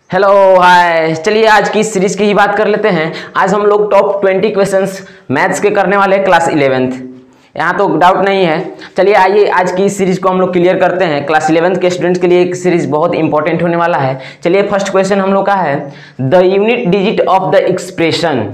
Hello hi, चलिए आज की सीरीज की ही बात कर लेते हैं। आज हम लोग टॉप 20 क्वेश्चंस मैथ्स के करने वाले हैं क्लास 11th। यहाँ तो डाउट नहीं है। चलिए आइए आज की सीरीज को हम लोग क्लियर करते हैं। क्लास 11th के स्टूडेंट्स के लिए एक सीरीज बहुत इंपॉर्टेंट होने वाला है। चलिए फर्स्ट क्वेश्चन हम लोग का है the unit digit of the expression.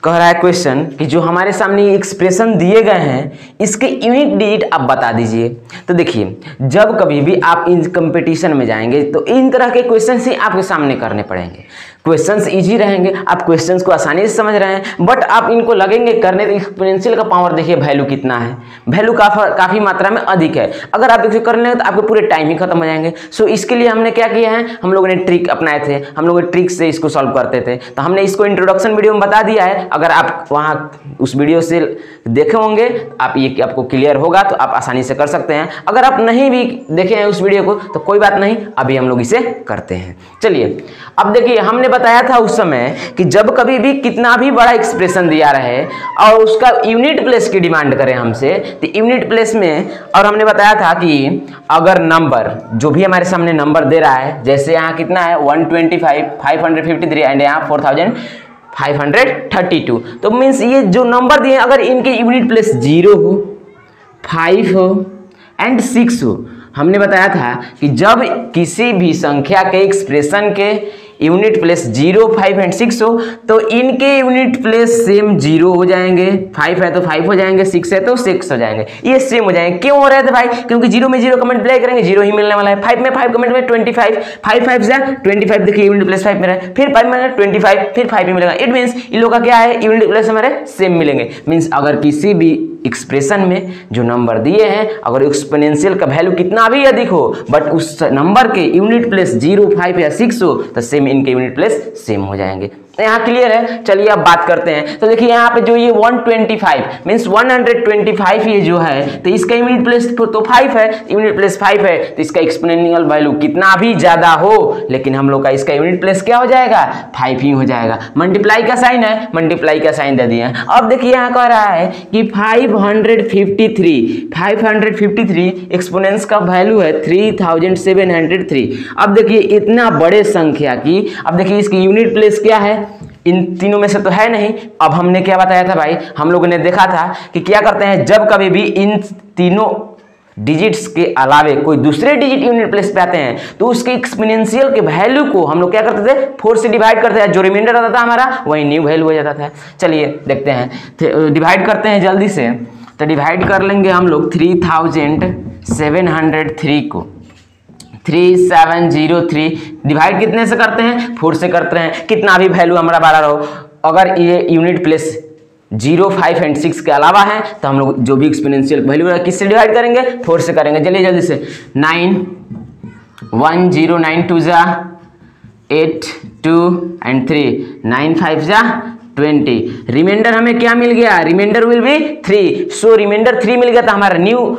कह रहा है क्वेश्चन कि जो हमारे सामने एक्सप्रेशन दिए गए हैं इसके यूनिट डिजिट आप बता दीजिए। तो देखिए, जब कभी भी आप इन कंपटीशन में जाएंगे तो इन तरह के क्वेश्चन ही आपके सामने करने पड़ेंगे। क्वेश्चंस इजी रहेंगे, आप क्वेश्चंस को आसानी से समझ रहे हैं, बट आप इनको लगेंगे करने तो एक्सपोनेंशियल का पावर देखिए वैल्यू कितना है। वैल्यू काफ़ी मात्रा में अधिक है। अगर आप इसे कर लेंगे तो आपके पूरे टाइम ही खत्म हो जाएंगे। सो इसके लिए हमने क्या किया है, हम लोगों ने ट्रिक अपनाए थे। हम लोग ट्रिक से इसको सॉल्व करते थे। तो हमने इसको इंट्रोडक्शन वीडियो में बता दिया है। अगर आप वहाँ उस वीडियो से देखे होंगे आप ये आपको क्लियर होगा तो आप आसानी से कर सकते हैं। अगर आप नहीं भी देखे हैं उस वीडियो को तो कोई बात नहीं, अभी हम लोग इसे करते हैं। चलिए अब देखिए, हमने बताया था उस समय कि जब कभी भी कितना भी बड़ा एक्सप्रेशन दिया रहे और उसका यूनिट प्लेस की डिमांड करें हमसे, तो यूनिट प्लेस में, और हमने बताया था कि अगर नंबर जो भी हमारे सामने नंबर दे रहा है, जैसे यहाँ कितना है 125, 553 एंड यहाँ 4532, तो मीन्स ये जो नंबर दिए अगर इनके यूनिट प्लेस 0 हो, 5 हो एंड 6 हो। हमने बताया था कि जब किसी भी संख्या के एक्सप्रेशन के यूनिट प्लेस 0, 5 एंड 6 हो तो इनके यूनिट प्लेस सेम 0 हो जाएंगे। 5 है तो 5 हो जाएंगे, 6 है तो 6 हो जाएंगे, ये सेम हो जाएंगे। क्यों हो रहे थे भाई? क्योंकि 0 में 0 का मल्टीप्लाई करेंगे 0 ही मिलने वाला है। 5 में 5 का मल्टीप्लाई 25, 5 5 से 25, देखिए यूनिट प्लेस 5 में रहे, फिर 5 में 25, फिर 5 ही मिलेगा। इट मीन्स इन लोगों का क्या है, यूनिट प्लेस हमारे सेम मिलेंगे। मीन्स अगर किसी भी एक्सप्रेशन में जो नंबर दिए हैं अगर एक्सपोनेंशियल का वैल्यू कितना भी अधिक हो बट उस नंबर के यूनिट प्लेस 0, 5 या 6 हो तो सेम इनके यूनिट प्लेस सेम हो जाएंगे। यहाँ क्लियर है। चलिए अब बात करते हैं। तो देखिए यहाँ पे जो ये 125 मीन्स 125 ये जो है तो इसका यूनिट प्लेस तो 5 है, यूनिट प्लेस 5 है तो इसका एक्सपोनेंशियल वैल्यू कितना भी ज्यादा हो लेकिन हम लोग का इसका यूनिट प्लेस क्या हो जाएगा, 5 ही हो जाएगा। मल्टीप्लाई का साइन है, मल्टीप्लाई का साइन दे दिया। अब देखिए यहाँ कह रहा है कि 553 एक्सपोनेंस का वैल्यू है 3703। अब देखिए इतना बड़े संख्या की, अब देखिए इसकी यूनिट प्लेस क्या है, इन तीनों में से तो है नहीं। अब हमने क्या बताया था भाई, हम लोगों ने देखा था कि क्या करते हैं जब कभी भी इन तीनों डिजिट्स के अलावे कोई दूसरे डिजिट यूनिट प्लेस पे आते हैं तो उसके एक्सपोनेंशियल के वैल्यू को हम लोग क्या करते थे, 4 से डिवाइड करते हैं। जो रिमाइंडर आता था हमारा वही न्यू वैल्यू हो जाता था। चलिए देखते हैं, डिवाइड करते हैं जल्दी से। तो डिवाइड कर लेंगे हम लोग 3703 को 3703 डिवाइड कितने से करते हैं, 4 से करते हैं। कितना भी वैल्यू हमारा बड़ा रहो, अगर ये यूनिट प्लेस 0, 5 एंड 6 के अलावा है तो हम लोग जो भी एक्सपोनेंशियल वैल्यू है किससे डिवाइड करेंगे, 4 से करेंगे। चलिए जल्दी से 9 1 0 9 2 जा 8 2 एंड 3 9 5 जा 20। रिमाइंडर हमें क्या मिल गया, reminder will be 3। So reminder 3 मिल गया तो हमारा न्यू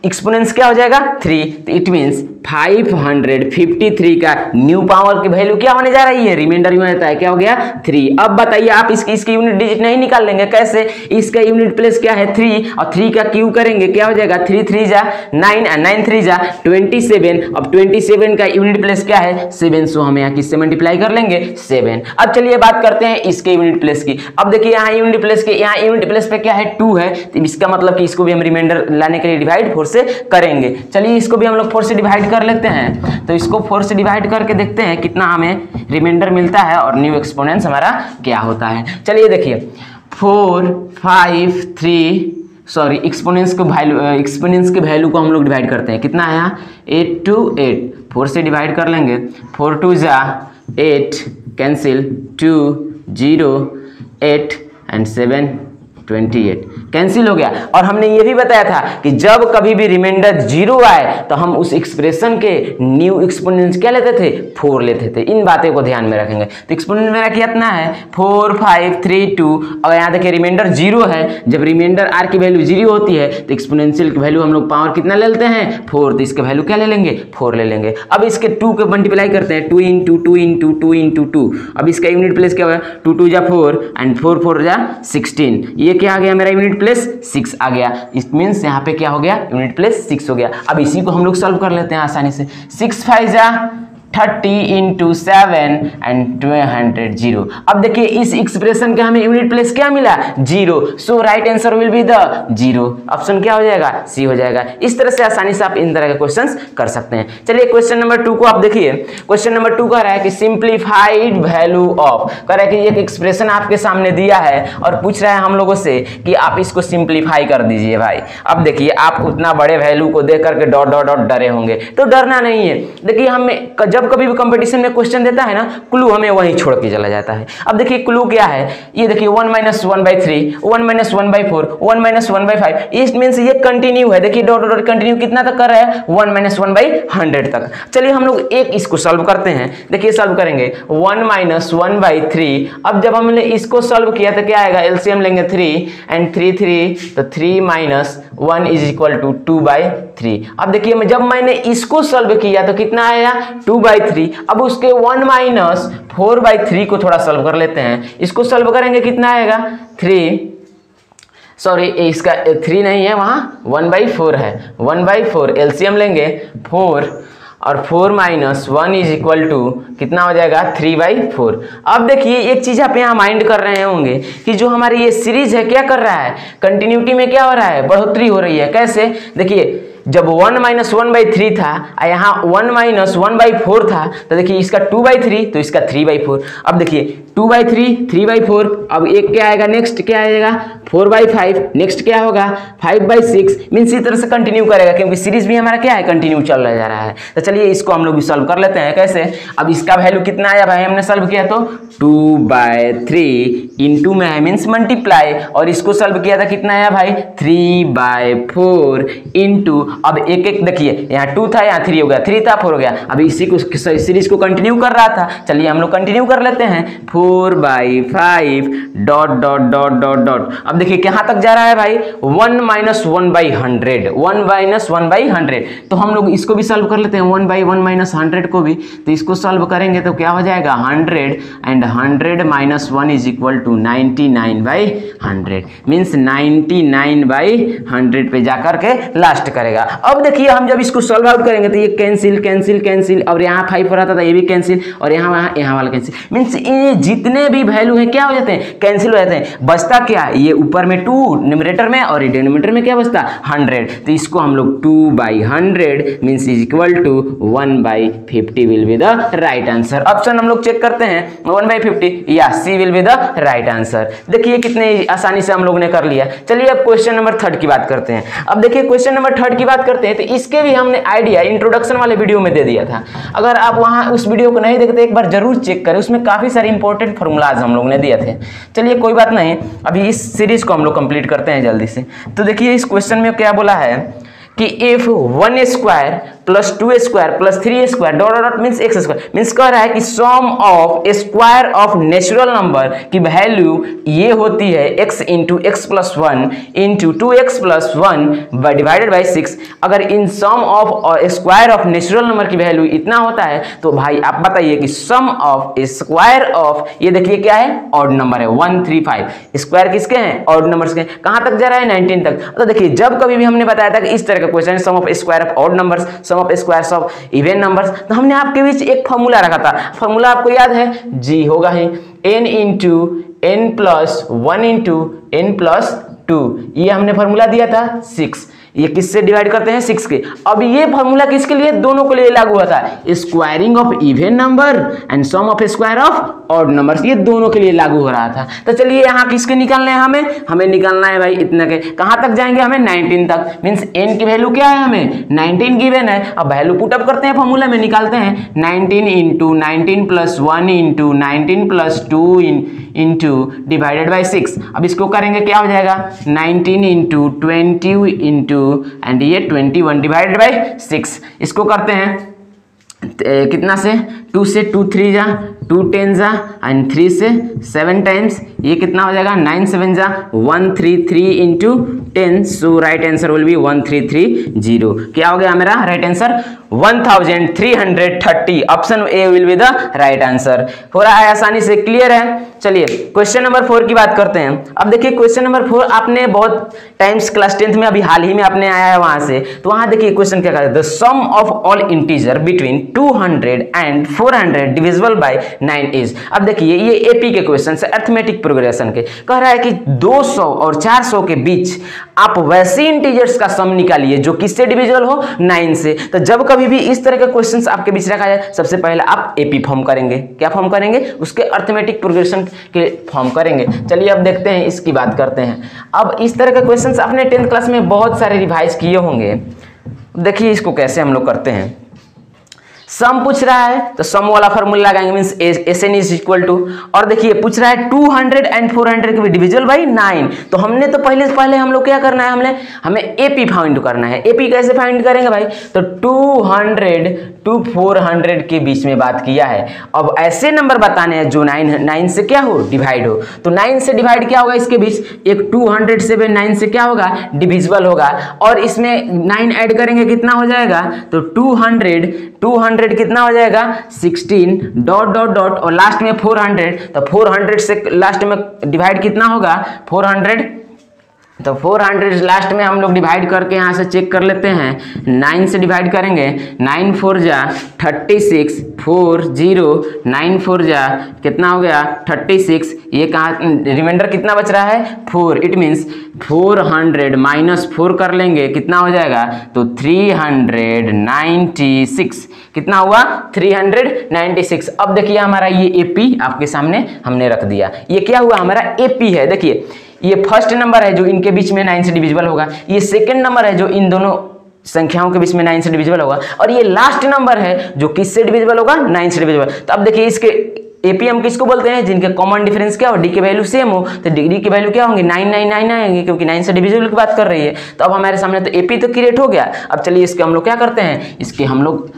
एक्सपोनेंस क्या हो जाएगा, 3। तो इट मीन्स 553 का न्यू पावर की वैल्यू क्या होने जा रही है, रिमाइंडर में रहता है, क्या हो गया 3। अब बताइए आप इसकी यूनिट डिजिट नहीं निकाल लेंगे कैसे, इसका यूनिट प्लेस क्या है 3 और 3 का क्यू करेंगे क्या हो जाएगा 3 3 जा 9 और 9 3 जा 27। अब 27 का यूनिट प्लेस क्या है 7। सो हम यहाँ किससे मल्टीप्लाई कर लेंगे 7। अब चलिए बात करते हैं इसके यूनिट प्लेस की। अब देखिए यहाँ यूनिट प्लेस के, यहाँ यूनिट प्लेस पे क्या है 2 है, तो इसका मतलब कि इसको भी हम रिमाइंडर लाने के लिए डिवाइड 4 से करेंगे। चलिए इसको भी हम लोग 4 से डिवाइड कर लेते हैं। तो इसको 4 से डिवाइड करके देखते हैं कितना हमें रिमाइंडर मिलता है और न्यू एक्सपोनेंस हमारा क्या होता है। चलिए देखिए एक्सपोनेंस के वैल्यू को हम लोग डिवाइड करते हैं। कितना है यहाँ 8 2 8, 4 से डिवाइड कर लेंगे। 4 2 जा 8 कैंसिल 2 0 8 एंड 7 28 कैंसिल हो गया। और हमने ये भी बताया था कि जब कभी भी रिमाइंडर 0 आए तो हम उस एक्सप्रेशन के न्यू एक्सपोनेंस क्या लेते थे, 4 लेते थे। इन बातें को ध्यान में रखेंगे। तो एक्सपोनेंस मेरा कितना है 4 5 3 2। और यहाँ देखिए रिमाइंडर 0 है, जब रिमाइंडर आर की वैल्यू 0 होती है तो एक्सपोनेंशियल की वैल्यू हम लोग पावर कितना ले लेते हैं 4। तो इसके वैल्यू क्या ले लेंगे 4 ले लेंगे। अब इसके 2 को मल्टीप्लाई करते हैं 2 इंटू 2 इंटू 2 इंटू 2। अब इसका यूनिट प्लेस क्या हुआ 2 2 जा 4 एंड 4 4 जा 16। ये क्या आ गया मेरा यूनिट प्लेस 6 आ गया। इट मीन्स यहाँ पे क्या हो गया यूनिट प्लेस 6 हो गया। अब इसी को हम लोग सॉल्व कर लेते हैं आसानी से। 6 5 जा 30 इंटू 7 एंड 200 जीरो। अब देखिए इस एक्सप्रेशन के हमें यूनिट प्लेस क्या मिला, zero. So right answer will be the zero. Option क्या हो जाएगा, सी हो जाएगा। इस तरह से आसानी से आप इन तरह के क्वेश्चंस कर सकते हैं। चलिए क्वेश्चन नंबर 2 को आप देखिए। क्वेश्चन नंबर 2 कह रहा है कि सिंप्लीफाइड वैल्यू ऑफ, कह रहा है कि एक एक्सप्रेशन आपके सामने दिया है और पूछ रहा है हम लोगों से कि आप इसको सिंप्लीफाई कर दीजिए भाई। अब देखिए आप उतना बड़े वैल्यू को देख करके डॉट डॉट डॉट डरे होंगे, तो डरना नहीं है। देखिए हमें जब कभी भी कंपटीशन में क्वेश्चन देता है ना, क्लू हमें वहीं छोड़ के चला जाता है। अब देखिए क्लू क्या है, ये देखिए 1 - 1/3, 1 - 1/4, 1 - 1/5, इट मींस ये कंटिन्यू है। देखिए डॉट डॉट कंटिन्यू कितना तक कर रहा है, 1 - 1/100 तक। चलिए हम लोग एक इसको सॉल्व करते हैं। देखिए सॉल्व करेंगे 1 - 1/3। अब जब हमने इसको सॉल्व किया तो क्या आएगा, एलसीएम लेंगे 3 एंड 3 3, तो 3 - 1 = 2/3। अब देखिए जब मैंने इसको सॉल्व किया तो कितना आया, 2/3। अब उसके 1 - 4/3 को थोड़ा सॉल्व कर लेते हैं। इसको सॉल्व करेंगे कितना आएगा, 3, सॉरी इसका 3 नहीं है, वहाँ 1/4 है, 1/4 एलसीएम लेंगे 4 और 4 - 1 = कितना हो जाएगा, 3/4। अब देखिए एक चीज आप यहाँ माइंड कर रहे होंगे कि जो हमारी ये सीरीज है क्या कर रहा है, कंटिन्यूटी में क्या हो रहा है, बढ़ोतरी हो रही है। कैसे, देखिए जब 1 - 1/3 था, यहाँ 1 - 1/4 था, तो देखिए इसका 2/3 तो इसका 3/4। अब देखिए 2/3, 3/4, अब एक क्या आएगा, नेक्स्ट क्या आएगा, 4/5, नेक्स्ट क्या होगा, 5/6। मीन्स इस तरह से कंटिन्यू करेगा क्योंकि सीरीज भी हमारा क्या है, कंटिन्यू चल जा रहा है। तो चलिए इसको हम लोग भी सॉल्व कर लेते हैं। कैसे, अब इसका वैल्यू कितना आया भाई, हमने सॉल्व किया तो 2/3 इंटू में है मीन्स मल्टीप्लाई, और इसको सॉल्व किया था कितना आया भाई, 3/4 इंटू, अब एक एक देखिए यहाँ 2 था, यहाँ 3 हो गया, 3 था 4 हो गया। अभी इसी को सीरीज को कंटिन्यू कर रहा था। चलिए हम लोग कंटिन्यू कर लेते हैं, 4/5 dot dot dot dot dot. अब देखिए कहाँ तक जा रहा है भाई, 1 - 1/100, 1 - 1/100। तो हम लोग इसको भी सॉल्व कर लेते हैं, 1/1 - 100 को भी। तो इसको सॉल्व करेंगे तो क्या हो जाएगा, 100 एंड 100 - 1 = 99/100 मीन्स 99/100 पे जाकर के लास्ट करेगा। अब देखिए हम जब इसको सॉल्व आउट करेंगे तो ये कैंसिल कैंसिल कैंसिल, और यहाँ 5 रहता था ये भी कैंसिल, और यहाँ वाला कैंसिल। मीन्स ये जितने भी वैल्यू है क्या हो जाते हैं, कैंसिल हो जाते हैं। बचता क्या, ये ऊपर में 2 न्यूमरेटर में और डिनोमिनेटर में क्या बचता, 100। तो इसको हम लोग 2/100 means = 1/50 will be the right answer. Option हम लोग चेक करते हैं, 1/50 या C will be the right answer. देखिए कितने आसानी से हम लोग ने कर लिया। चलिए अब क्वेश्चन नंबर 3 की बात करते हैं। अब देखिए क्वेश्चन नंबर 3 की बात करते हैं तो इसके भी हमने आइडिया इंट्रोडक्शन वाले वीडियो में दे दिया था। अगर आप वहां उस वीडियो को नहीं देखते एक बार जरूर चेक करें, उसमें काफी सारे इंपॉर्टेंट फॉर्मूलाज हम लोग ने दिए थे। चलिए कोई बात नहीं, अभी इस सीरीज को हम लोग कंप्लीट करते हैं जल्दी से। तो देखिए इस क्वेश्चन में क्या बोला है कि if 1² + 2² + 3² dot dot means x² means कह रहा है कि sum of square of natural number की वैल्यू ये होती है x × x + 1 × 2x + 1 divided by 6। अगर इन sum of square of natural number की वैल्यू इतना होता है तो भाई आप बताइए कि सम ऑफ स्क्वायर ऑफ, ये देखिए क्या है, ऑड नंबर है 135। स्क्वायर किसके हैं, ऑड नंबर्स के। कहां तक जा रहा है, 19 तक। तो देखिए जब कभी भी हमने बताया था कि इस तरह का question sum of square of odd numbers, sum of squares of even numbers, तो हमने आपके बीच एक फॉर्मूला रखा था। फॉर्मूला आपको याद है, जी होगा ही, n × n + 1 × n + 2। ये हमने फॉर्मूला दिया था 6। ये किससे डिवाइड करते हैं, 6 के। अब ये फॉर्मूला किसके लिए, दोनों के लिए लागू होता है। Squaring of even number and sum of square of odd numbers, ये दोनों के लिए लागू हो रहा था। तो चलिए यहाँ किसके निकालने हैं, हमें निकालना है भाई इतना के। कहाँ तक जाएंगे, हमें 19 तक। मीन्स n की वैल्यू क्या है, हमें 19 गिवन है। अब वैल्यू पुट अप करते हैं, फॉर्मूला में निकालते हैं, 19 × 19 + 1 × 19 + 2 × डिवाइडेड बाई 6। अब इसको करेंगे क्या हो जाएगा, 19 × 20 एंड ये 21 डिवाइडेड बाई 6। इसको करते हैं कितना से, 2 से 2 3 जा, 2 10 जा एंड 3 से 7 टाइम्स, ये कितना हो जाएगा, 9 7 जा, 133 × 10। सो राइट आंसर विल बी 1330। क्या हो गया मेरा right answer, 1330। Option A will be the right answer. हो रहा है आसानी से, क्लियर है। चलिए क्वेश्चन नंबर 4 की बात करते हैं। अब देखिए क्वेश्चन नंबर 4 आपने बहुत टाइम्स क्लास 10th में अभी हाल ही में आपने आया है वहां से, तो वहां देखिए क्वेश्चन क्या कहता है, the sum of all integer between 200 and 400 divisible by 9 is. अब देखिए ये एपी के क्वेश्चन है, अरिथमेटिक प्रोग्रेशन के, कह रहा है कि 200 और 400 के बीच आप वैसे इंटीजर्स का सम निकालिए जो किससे डिविजिबल हो, 9 से। तो जब कभी भी इस तरह के क्वेश्चंस आपके बीच रखा जाए, सबसे पहले आप एपी फॉर्म करेंगे। क्या फॉर्म करेंगे? उसके अरिथमेटिक प्रोग्रेशन के फॉर्म करेंगे। चलिए अब देखते हैं, इसकी बात करते हैं। अब इस तरह के क्वेश्चंस आपने 10th क्लास में बहुत सारे रिवाइज किए होंगे। देखिए इसको कैसे हम लोग करते हैं। सम पूछ रहा है तो सम वाला फॉर्मूला लगाएंगे, means S N is equal to, और देखिए पूछ रहा है 200 एंड 400 के भी डिविजिबल बाई 9। तो हमने तो पहले हम लोग क्या करना है, हमें एपी फाइंड करना है। एपी कैसे फाइंड करेंगे भाई? तो 200 टू 400 के बीच में बात किया है। अब ऐसे नंबर बताने हैं जो 9 से क्या हो, डिवाइड हो। तो 9 से डिवाइड क्या होगा इसके बीच, एक 200 से 9 से क्या होगा, डिविजिबल होगा, और इसमें 9 ऐड करेंगे कितना हो जाएगा, तो 200 कितना हो जाएगा 16 डॉट डॉट डॉट, और लास्ट में 400, तो 400 से लास्ट में डिवाइड कितना होगा 400, तो 400 लास्ट में हम लोग डिवाइड करके यहाँ से चेक कर लेते हैं। 9 से डिवाइड करेंगे, 9 4 जा 36, 4 0 9 4 जा कितना हो गया 36, ये कहाँ रिमाइंडर कितना बच रहा है 4, इट मीन्स 400 माइनस 4 कर लेंगे कितना हो जाएगा, तो 396, कितना हुआ 396। अब देखिए हमारा ये एपी आपके सामने हमने रख दिया। ये क्या हुआ, हमारा एपी है। देखिए ये फर्स्ट नंबर है जो इनके बीच में 9 से डिविजिबल होगा, ये सेकंड नंबर है जो इन दोनों संख्याओं के बीच में 9 से डिविजिबल होगा, और ये लास्ट नंबर है जो किससे डिविजिबल होगा, 9 से डिविजिबल। तो अब देखिए इसके एपी हम किसको बोलते हैं, जिनके कॉमन डिफरेंस क्या हो, डी के वैल्यू सेम हो, तो डी की वैल्यू क्या होंगे 999 आएंगे, क्योंकि 9 से डिविजिबल की बात कर रही है। तो अब हमारे सामने तो एपी तो क्रिएट हो गया। अब चलिए इसके हम लोग क्या करते हैं, इसके हम लोग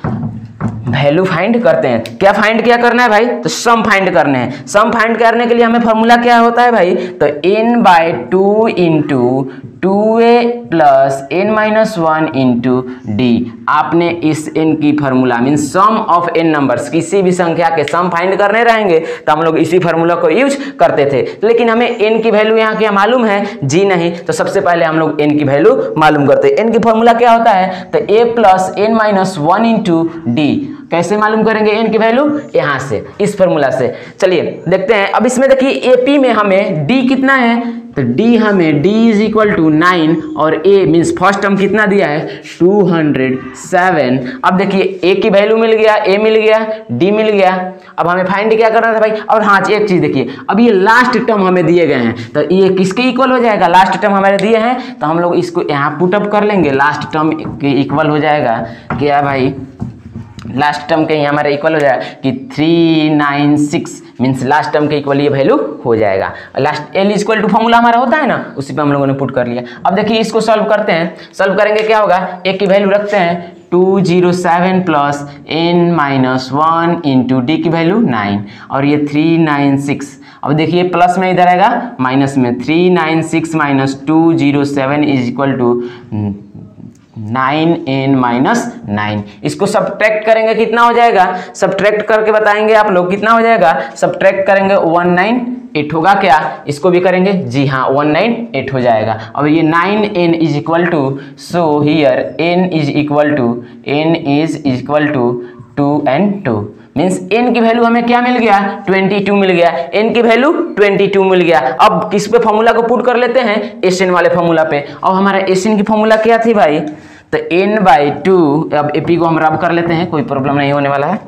वैल्यू फाइंड करते हैं। क्या फाइंड क्या करना है भाई, तो सम फाइंड करने हैं। सम फाइंड करने के लिए हमें फॉर्मूला क्या होता है भाई, तो n/2 into 2a plus n-1 into D. आपने इस n की formula mean sum of n numbers, किसी भी संख्या के सम फाइंड करने रहेंगे तो हम लोग इसी फॉर्मूला को यूज करते थे। लेकिन हमें n की वैल्यू यहाँ क्या मालूम है, जी नहीं, तो सबसे पहले हम लोग n की वैल्यू मालूम करते हैं। n की फॉर्मूला क्या होता है, तो a plus n-1 into D. कैसे मालूम करेंगे n की वैल्यू, यहाँ से, इस फॉर्मूला से। चलिए देखते हैं। अब इसमें देखिए एपी में हमें d कितना है, तो d हमें d इज इक्वल टू 9, और a मीन्स फर्स्ट टर्म कितना दिया है 207। अब देखिए a की वैल्यू मिल गया, a मिल गया, d मिल गया। अब हमें फाइंड क्या करना था भाई, और हाँ एक चीज देखिए, अब ये लास्ट टर्म हमें दिए गए हैं, तो ये किसके इक्वल हो जाएगा, लास्ट टर्म हमारे दिए हैं, तो हम लोग इसको यहाँ पुटअप कर लेंगे। लास्ट टर्म के इक्वल हो जाएगा क्या भाई, लास्ट टर्म के हमारे इक्वल हो जाएगा कि 396, मीन्स लास्ट टर्म के इक्वल ये वैल्यू हो जाएगा। Last L equal to formula हमारा होता है ना, उसी पे हम लोगों ने पुट कर लिया। अब देखिए इसको सॉल्व करते हैं। सॉल्व करेंगे क्या होगा, एक की वैल्यू रखते हैं 207 प्लस n-1 इंटू डी की वैल्यू 9, और ये 396। अब देखिए प्लस में इधर आएगा माइनस में, 396 minus 207 is equal to 9n-9। इसको सब्ट्रैक्ट करेंगे कितना हो जाएगा, सब्ट्रैक्ट करके बताएंगे आप लोग कितना हो जाएगा। सब्ट्रैक्ट करेंगे 198 होगा क्या, इसको भी करेंगे, जी हाँ 198 हो जाएगा। अब ये 9n is equal to, so here n is equal to 2 and 2, means n की वैल्यू हमें क्या मिल गया 22 मिल गया, n की वैल्यू 22 मिल गया। अब किस पे फॉर्मूला को पुट कर लेते हैं, एसएन वाले फॉर्मूला पे। और हमारा एसएन की फॉर्मूला क्या थी भाई, तो n/2, अब एपी को हम रब कर लेते हैं, कोई प्रॉब्लम नहीं होने वाला है।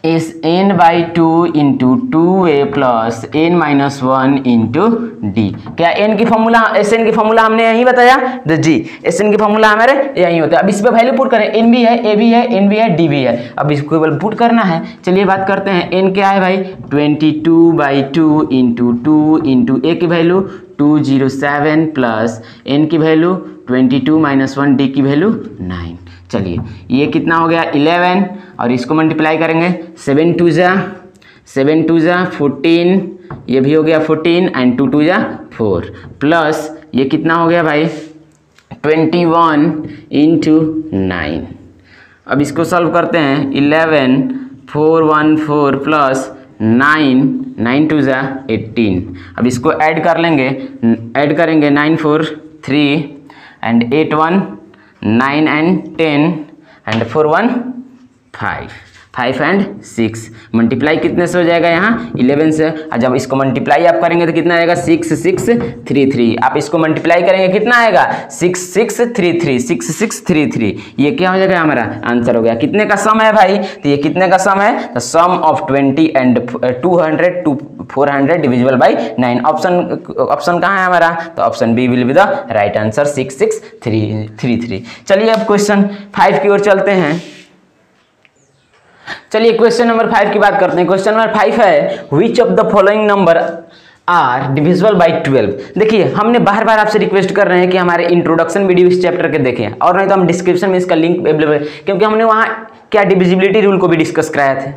इस n/2 into 2a plus n-1 into D. क्या n की फॉर्मूला, एसएन की फॉर्मूला हमने यही बताया, तो जी एसएन की फॉर्मूला हमारे यही होता है। अब इस पे वैल्यू पुट करें, n भी है, a भी है, n भी है, d भी है। अब इसको केवल पुट करना है। चलिए बात करते हैं, n क्या है भाई 22/2 इंटू 2 इंटू a की वैल्यू 207 प्लस n की वैल्यू 22 माइनस 1, डी की वैल्यू 9। चलिए ये कितना हो गया 11, और इसको मल्टीप्लाई करेंगे 7 2 जा 14, ये भी हो गया 14 एंड 2 2 जा 4, प्लस ये कितना हो गया भाई 21 इंटू 9। अब इसको सॉल्व करते हैं। 11 414 प्लस 9 9 2 ज़ा 18। अब इसको ऐड कर लेंगे, ऐड करेंगे 9 4 3 and 8 1 9 and 10 and 4 1 5 5 and 6। Multiply कितने से हो जाएगा यहाँ 11 से, और जब इसको मल्टीप्लाई आप करेंगे तो कितना आएगा 6 6 3 3। आप इसको मल्टीप्लाई करेंगे कितना आएगा 6 6 3 3 6 6 3 3। ये क्या हो जाएगा हमारा आंसर हो गया। कितने का सम है भाई, तो ये कितने का सम है, तो sum of 20 and 200 to 400 divisible by 9। Option कहाँ है हमारा, तो option B will be the right answer 6 6 3 3 3। चलिए अब क्वेश्चन 5 की ओर चलते हैं। चलिए क्वेश्चन नंबर 5 की बात करते हैं। क्वेश्चन नंबर 5 है which of the following number are divisible by 12। देखिए हमने बार बार आपसे रिक्वेस्ट कर रहे हैं कि हमारे इंट्रोडक्शन वीडियो इस चैप्टर के देखें, और नहीं तो हम डिस्क्रिप्शन में इसका लिंक अवेलेबल है, क्योंकि हमने वहाँ क्या डिविजिबिलिटी रूल को भी डिस्कस कराया था।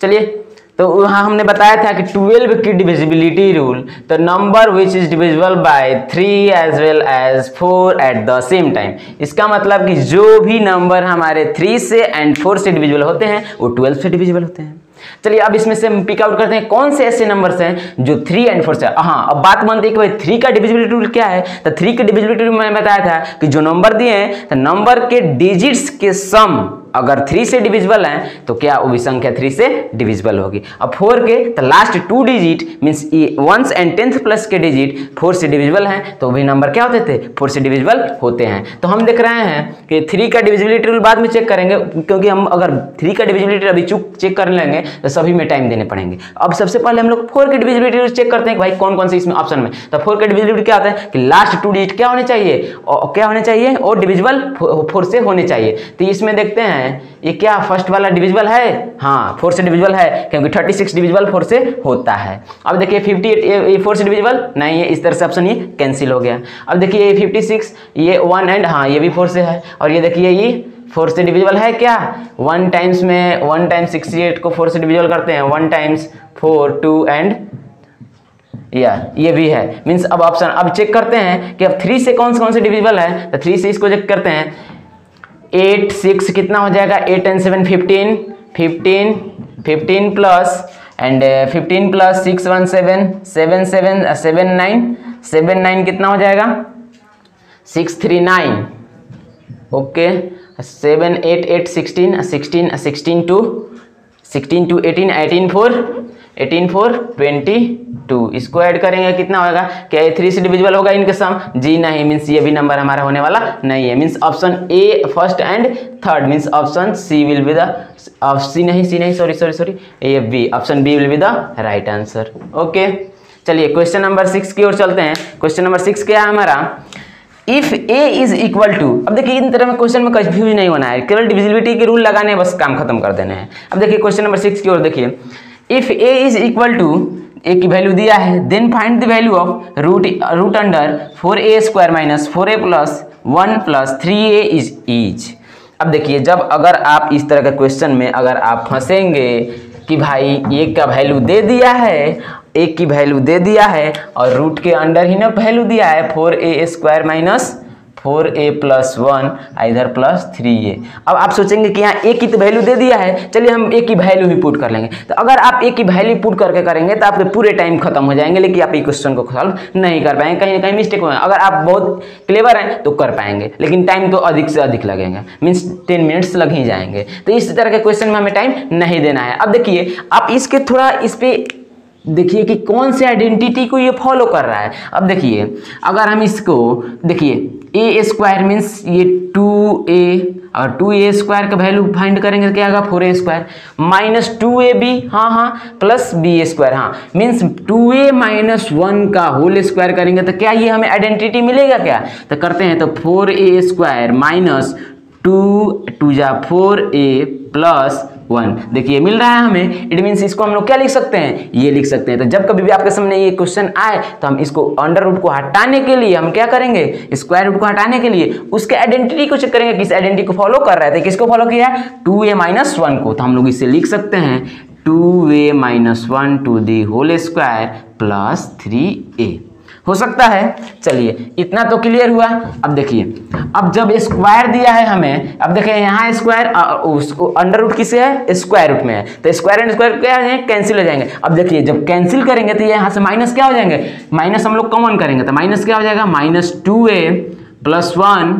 चलिए तो वहाँ हमने बताया था कि 12 की डिविजिबिलिटी रूल, तो number which is divisible by 3 as well as 4 at the same time. इसका मतलब कि जो भी नंबर हमारे 3 से एंड 4 से डिविजिबल होते हैं वो 12 से डिविजिबल होते हैं। चलिए अब इसमें से हम पिक आउट करते हैं कौन से ऐसे नंबर्स हैं जो 3 एंड 4 से। हाँ अब बात बनती है कि भाई 3 का डिविजिबिलिटी रूल क्या है, तो 3 का डिविजिबिलिटी रूल मैंने बताया था कि जो नंबर दिए हैं तो नंबर के डिजिट्स के सम अगर 3 से डिविजिबल है तो क्या वो भी संख्या 3 से डिविजिबल होगी। अब 4 के तो last 2 digit means 1 and 10th plus के डिजिट 4 से डिविजिबल हैं, तो भी नंबर क्या होते थे 4 से डिविजिबल होते हैं। तो हम देख रहे हैं कि 3 का डिविजिबिलिटी रूल बाद में चेक करेंगे, क्योंकि हम अगर 3 का डिविजिबिलिटी अभी चेक कर लेंगे तो सभी में टाइम देने पड़ेंगे। अब सबसे पहले हम लोग 4 के डिविजिबिलिटी रूल चेक करते हैं कि भाई कौन कौन से इसमें ऑप्शन में। तो 4 का डिविजिबिलिटी क्या होता है कि लास्ट 2 डिजिट क्या होने चाहिए, और क्या होने चाहिए और डिविजिबल 4 से होने चाहिए। तो इसमें देखते हैं ये क्या फर्स्ट वाला डिविजिबल है, हाँ 4 से डिविजिबल है, क्योंकि 36 डिविजिबल 4 से होता है। अब देखिए 58 ये 4 से डिविजिबल नहीं है, इस तरह से ऑप्शन ये कैंसिल हो गया। अब देखिए ये 56 ये 1 एंड हाँ ये भी 4 से है, और ये देखिए ये 4 से डिविजिबल है क्या, 1 टाइम्स में 1 टाइम्स 68 को 4 से डिविजिबल करते हैं, 1 टाइम्स 4 2 एंड ये भी है। मीन्स अब ऑप्शन अब चेक करते हैं कि अब 3 से कौन से डिविजिबल है, तो 3 से इसको चेक करते हैं। 8 6 कितना हो जाएगा, 8 एंड 7 15 15 15 प्लस एंड 15 प्लस 6 1 7 7 7 7 9 7 9 कितना हो जाएगा 6 3 9 ओके 7 8 8 16 16 16 2 18 18 4 18 4 22। इसको ऐड करेंगे कितना होगा, क्या ये 3 से डिविजिबल होगा इनके सम, जी नहीं, मीन्स ये भी नंबर हमारा होने वाला नहीं है। Means option A first and third means option C will be the C नहीं sorry A B, option B will be the right answer. Okay चलिए क्वेश्चन नंबर 6 की ओर चलते हैं। क्वेश्चन नंबर 6 क्या है हमारा, if a is equal to. अब देखिए इन तरह में क्वेश्चन में कंफ्यूज नहीं होना है, केवल डिविजिबिलिटी के रूल लगाने हैं, बस काम खत्म कर देने हैं। अब देखिए क्वेश्चन नंबर 6 की ओर देखिए, if a is equal to a की वैल्यू दिया है, then find the value of root under 4a square minus 4a plus 1 plus 3a is each. अब देखिए जब अगर आप इस तरह के क्वेश्चन में अगर आप फंसेंगे कि भाई ए का वैल्यू दे दिया है, ए की वैल्यू दे दिया है और रूट के अंडर ही ना वैल्यू दिया है 4a square minus 4a plus 1 इधर प्लस 3a। अब आप सोचेंगे कि यहाँ a की तो वैल्यू दे दिया है, चलिए हम a की वैल्यू ही पुट कर लेंगे। तो अगर आप a की वैल्यू पुट करके करेंगे तो आपके पूरे टाइम खत्म हो जाएंगे, लेकिन आप ये क्वेश्चन को सॉल्व नहीं कर पाएंगे, कहीं ना कहीं मिस्टेक होगा। अगर आप बहुत क्लेवर हैं तो कर पाएंगे, लेकिन टाइम तो अधिक से अधिक लगेगा, मीन्स 10 मिनट्स लग ही जाएंगे। तो इस तरह के क्वेश्चन में हमें टाइम नहीं देना है। अब देखिए आप इसके थोड़ा इस पे देखिए कि कौन से आइडेंटिटी को ये फॉलो कर रहा है। अब देखिए अगर हम इसको देखिए ए स्क्वायर मीन्स ये 2a और 2a स्क्वायर का वैल्यू फाइंड करेंगे तो क्या आएगा 4a स्क्वायर माइनस 2ab हाँ प्लस b स्क्वायर हाँ मीन्स 2a माइनस 1 का होल स्क्वायर करेंगे तो क्या ये हमें आइडेंटिटी मिलेगा क्या। तो करते हैं तो 4a स्क्वायर माइनस 2 जा 4a प्लस 1 देखिए मिल रहा है हमें। इट मीन्स इसको हम लोग क्या लिख सकते हैं, ये लिख सकते हैं। तो जब कभी भी आपके सामने ये क्वेश्चन आए तो हम इसको अंडर रूट को हटाने के लिए हम क्या करेंगे, स्क्वायर रूट को हटाने के लिए उसके आइडेंटिटी को चेक करेंगे, किस आइडेंटिटी को फॉलो कर रहे थे, किसको फॉलो किया है 2a माइनस 1 को। तो हम लोग इसे लिख सकते हैं 2a minus 1 to the whole square plus 3a। हो सकता है। चलिए इतना तो क्लियर हुआ। अब देखिए, अब जब स्क्वायर दिया है हमें, अब देखिए यहाँ स्क्वायर अंडर रूट किसे है, स्क्वायर रूट में है, तो स्क्वायर एंड स्क्वायर क्या है, कैंसिल हो जाएंगे। अब देखिए जब कैंसिल करेंगे तो यहाँ से माइनस क्या हो जाएंगे, माइनस हम लोग कॉमन करेंगे तो माइनस क्या हो जाएगा, -2a + 1